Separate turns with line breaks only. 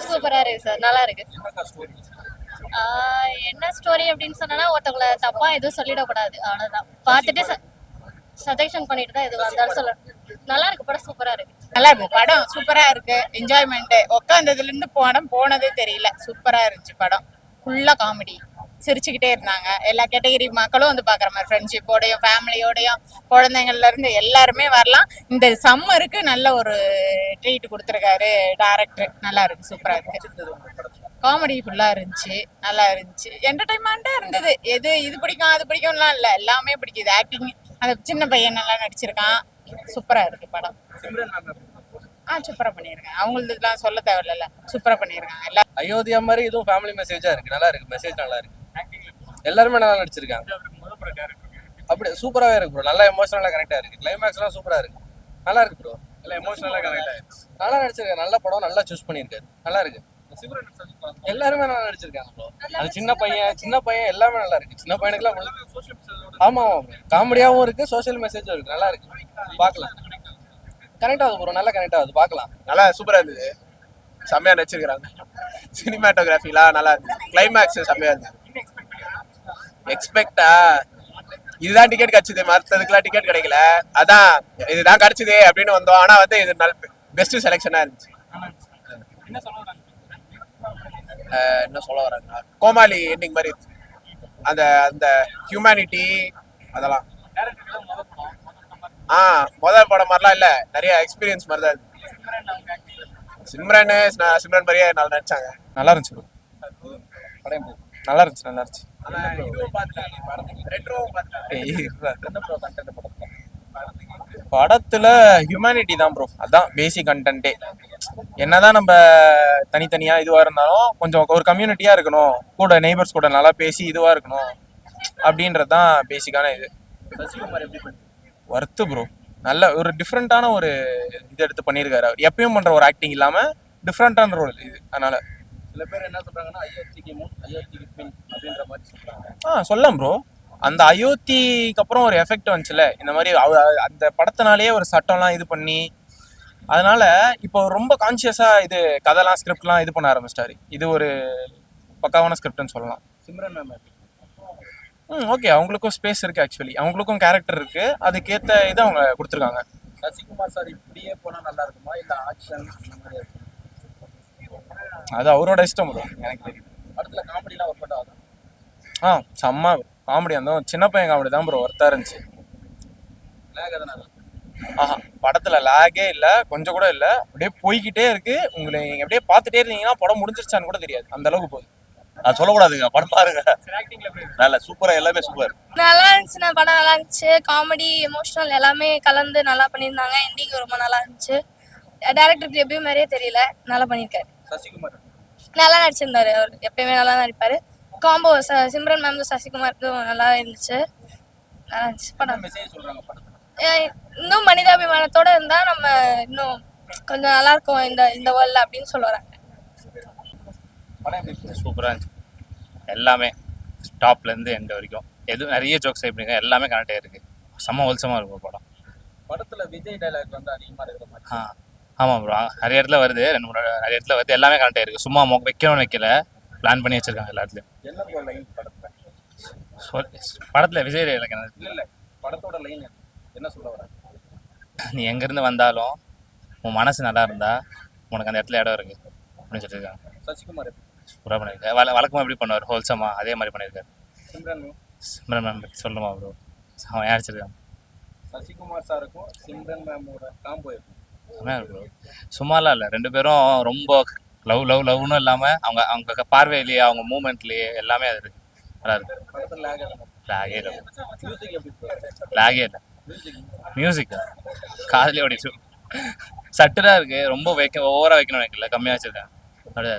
படம் சூப்பரா இருக்கு சார், நல்லா இருக்கு. என்ன ஸ்டோரி அப்படின்னு சொன்னா ஒருத்தவங்கள தப்பா எதுவும் சொல்லிடக்கூடாது, அவ்வளவுதான். பார்த்துட்டு சஜஷன் பண்ணிட்டு தான் எதுவும் வந்தாலும் சொல்ல. நல்லா இருக்கு, படம் சூப்பரா இருக்கு.
நல்லா இருக்கு, படம் சூப்பரா இருக்கு. என்ஜாய்மெண்ட், உட்காந்ததுல இருந்து படம் போனதே தெரியல. சூப்பரா இருந்துச்சு படம். ஃபுல்லா காமெடி, சிரிச்சுக்கிட்டே இருந்தாங்க. எல்லா கேட்டகரி மக்களும் வந்து பாக்குற மாதிரி, ஃப்ரெண்ட்ஷிப்போடையும் ஃபேமிலியோடையும் குழந்தைங்கள்ல இருந்து எல்லாருமே வரலாம். இந்த சம்மருக்கு நல்ல ஒரு ட்ரீட் கொடுத்துருக்காரு டைரக்டர். நல்லா இருக்கு, சூப்பரா இருக்கு. காமெடி ஃபுல்லா இருந்துச்சு, நல்லா இருந்துச்சு, என்டர்டைன்மெண்டா இருந்தது. எது இது பிடிக்கும் அது பிடிக்கும்லாம் இல்ல, எல்லாமே பிடிக்குது. ஆக்டிங், அந்த சின்ன பையன் நல்லா நடிச்சிருக்கான். சூப்பரா இருக்கு படம். சூப்பரா பண்ணிருக்காங்க. அவங்களுக்குலாம் சொல்ல தேவையில்ல, சூப்பரா பண்ணிருக்காங்க. எல்லாம்
அயோத்தியா மாதிரி இதுவும் ஃபேமிலி மெசேஜா இருக்கு. நல்லா இருக்கு, மெசேஜ் நல்லா இருக்கு. எல்லாருமே நல்லா நடிச்சிருக்காங்க. அப்படி சூப்பராகவே இருக்கு ப்ரோ. நல்லா எமோஷனலா கனெக்டா இருக்கு. கிளைமேக்ஸ்லாம் சூப்பரா இருக்கு. நல்லா இருக்கு ப்ரோ. நல்லா எமோஷனலா கனெக்ட் ஆயிருக்கு. நல்லா நடிச்சிருக்காரு. நல்ல படம், நல்லா சூஸ் பண்ணியிருக்காரு. நல்லா இருக்கு. எல்லாருமே நல்லா நடிச்சிருக்காங்க ப்ரோ. அது சின்ன பையன் எல்லாமே நல்லா இருக்கு. சின்ன பையனுக்குலாம் ஆமா, காமெடியாவும் இருக்கு, சோஷியல் மெசேஜும் இருக்கு. நல்லா இருக்கு, பார்க்கலாம். கனெக்ட் ஆகுது ப்ரோ, நல்லா கனெக்ட் ஆகுது, பார்க்கலாம்.
நல்லா சூப்பரா இருந்தது, செம்மையா நடிச்சிருக்காங்க. சினிமாட்டோகிராஃபிலாம் நல்லா இருந்தது. கிளைமேக்ஸ் செம்மையா இருந்தது. எக்ஸ்பெக்டா இதுதான் டிக்கெட் கிடைச்சது, மற்றதுக்குலாம் டிக்கெட் கிடைக்கல. அதான் இதுதான் கிடைச்சது அப்படின்னு வந்தோம். ஆனா வந்து இது பெஸ்ட் செலெக்ஷனா இருந்துச்சு. என்ன சொல்ல வராங்க, கோமாளி எண்டிங் மாதிரி இருந்துச்சு. அந்த அந்த ஹியூமனிட்டி அதெல்லாம். முதல் படம் மாதிரிலாம் இல்ல, நிறைய எக்ஸ்பீரியன்ஸ் மாதிரி தான் இருக்கு. சிம்ரன் மாதிரியே நல்லா நடிச்சாங்க.
நல்லா இருந்துச்சு ப்ரோ. நல்லா இருந்துச்சு, நல்லா இருந்துச்சு. படத்துல ஹியூமனிட்டி தான் ப்ரோ, அதான் பேசிக் கண்டென்ட்டே. என்னதான் நம்ம தனித்தனியா இதுவா இருந்தாலும் கொஞ்சம் ஒரு கம்யூனிட்டியா இருக்கணும், கூட நெய்பர்ஸ் கூட நல்லா பேசி இதுவா இருக்கணும் அப்படின்றதுதான் பேசிக்கான இது. ஒர்த்து ப்ரோ, நல்ல ஒரு டிஃப்ரெண்டான ஒரு இது எடுத்து பண்ணியிருக்காரு அவர். எப்பயும் பண்ற ஒரு ஆக்டிங் இல்லாம டிஃப்ரெண்டான ரோல் இது. அதனால
சில பேர் என்ன சொல்றாங்கன்னா அயோத்திக்கு முன் அயோத்திக்கு பின் அப்படின்ற மாதிரி சொல்றாங்க.
சொல்லலாம் ப்ரோ. அந்த அயோத்திக்கு அப்புறம் ஒரு எஃபெக்ட் வந்துச்சுல, இந்த மாதிரி அந்த படத்தினாலேயே ஒரு சட்டம்லாம் இது பண்ணி, அதனால இப்போ ரொம்ப கான்சியஸா இது கதைலாம் ஸ்கிரிப்ட்லாம் இது பண்ண ஆரம்பிச்சிட்டாரு. இது ஒரு பக்காவான ஸ்கிரிப்ட்னு சொல்லலாம்.
சிம்ரன் மேம்
ஓகே, அவங்களுக்கும் ஸ்பேஸ் இருக்கு. ஆக்சுவலி அவங்களுக்கும் கேரக்டர் இருக்கு, அதுக்கேற்ற இதை அவங்க கொடுத்துருக்காங்க.
சசிகுமார் சார் இப்படியே போனா நல்லா இருக்குமா, இல்ல ஆக்ஷன் இந்த மாதிரி இருக்கும்?
அது அவரோட இஷ்டம் ப்ரோ, எனக்கு தெரியும்.
படத்துல காமெடிலாம் ஒர்க் அவுட் ஆகும்.
செம்ம காமெடி. அந்த சின்ன பையன் காமெடி தான் ப்ரோ ஒர்த்தா இருந்துச்சு. படத்துல லேகே இல்ல, கொஞ்சம் கூட இல்ல. அப்படியே போய்கிட்டே இருக்கு. உங்களை நீங்க அப்படியே பார்த்துட்டே இருந்தீங்கன்னா படம் முடிஞ்சிருச்சான்னு கூட தெரியாது, அந்த அளவுக்கு போகுது.
அது சொல்லக்கூடாதுங்க, படம் பாருங்க. நல்ல சூப்பரா, எல்லாமே சூப்பர்,
நல்லா இருந்துச்சு. படம் நல்லா இருந்துச்சு. காமெடி, எமோஷனல் எல்லாமே கலந்து நல்லா பண்ணியிருந்தாங்க. எண்டிங் ரொம்ப நல்லா இருந்துச்சு. டைரக்டருக்கு எப்பயும் மாதிரியே தெரியல, நல்லா பண்ணியிருக்காரு.
சசிகுமார்
நல்லா நடிச்சிருந்தாரு. அவர் எப்பயுமே நல்லா நடிப்பாரு. காம்போ சிம்ரன் மேம் சசிகுமாருக்கும் நல்லா இருந்துச்சு. நல்லா இருந்துச்சு படம்.
மெசேஜ் சொல்றாங்க படத்துல.
இன்னும் மனிதாபிமானத்தோட இருந்தா நம்ம இன்னும் கொஞ்சம் நல்லா இருக்கும் இந்த வேர்ல்ட்ல அப்படின்னு சொல்ல வராங்க.
சூப்பராக இருந்துச்சு. எல்லாமே டாப்லேருந்து எண்ட் வரைக்கும் எதுவும் நிறைய ஜோக்ஸ் பண்ணிருக்காங்க. எல்லாமே கனெக்டாக இருக்குது. செம்ம ஹோல்சமாக இருக்கும் படம்.
படத்துல விஜய் டைலாக் வந்து அதிகமா இருக்கிற மாதிரி.
ஆமாம் ப்ரோ, நிறைய இடத்துல வருது. 2-3 நிறைய இடத்துல வருது. எல்லாமே கனெக்டாக இருக்குது. சும்மா வைக்கணும்னு வைக்கல, பிளான் பண்ணி வச்சிருக்காங்க எல்லாத்துலேயும்.
என்ன லைன் படத்துல?
படத்தில் விஜய் டைலாக்
இல்ல படத்தோட லைன் என்ன சொல்ல வர?
நீ எங்கேருந்து வந்தாலும் உன் மனசு நல்லா இருந்தா உனக்கு அந்த இடத்துல இடம் இருக்கு அப்படின்னு சொல்லியிருக்காங்க.
சசிகுமார்
சூப்பராக பண்ணியிருக்காரு. வழக்கமாக எப்படி பண்ணுவார், ஹோல்சமா அதே மாதிரி பண்ணியிருக்காரு. சிம்ரன் மேம் சொல்லுமா ப்ரோ, அவன் யாரிச்சிருக்காங்க.
சசிகுமார் சாருக்கும் சிம்ரன் மேமோட காம்போ இருக்கும்.
ப்ரோ சும்மாலாம் இல்லை, 2 பேரும் ரொம்ப லவ்னு இல்லாமல் அவங்க பார்வையிலேயே அவங்க மூமெண்ட்லேயே எல்லாமே அது இருக்கு. நல்லா இருக்கு. லாகே இல்லை, லாகே இல்லை. மியூசிக் காதலே ஓடிச்சு. சட்டுதான் இருக்கு, ரொம்ப ஓவரா வைக்கணும் வைக்கல, கம்மியாக வச்சிருக்கேன். அப்படியே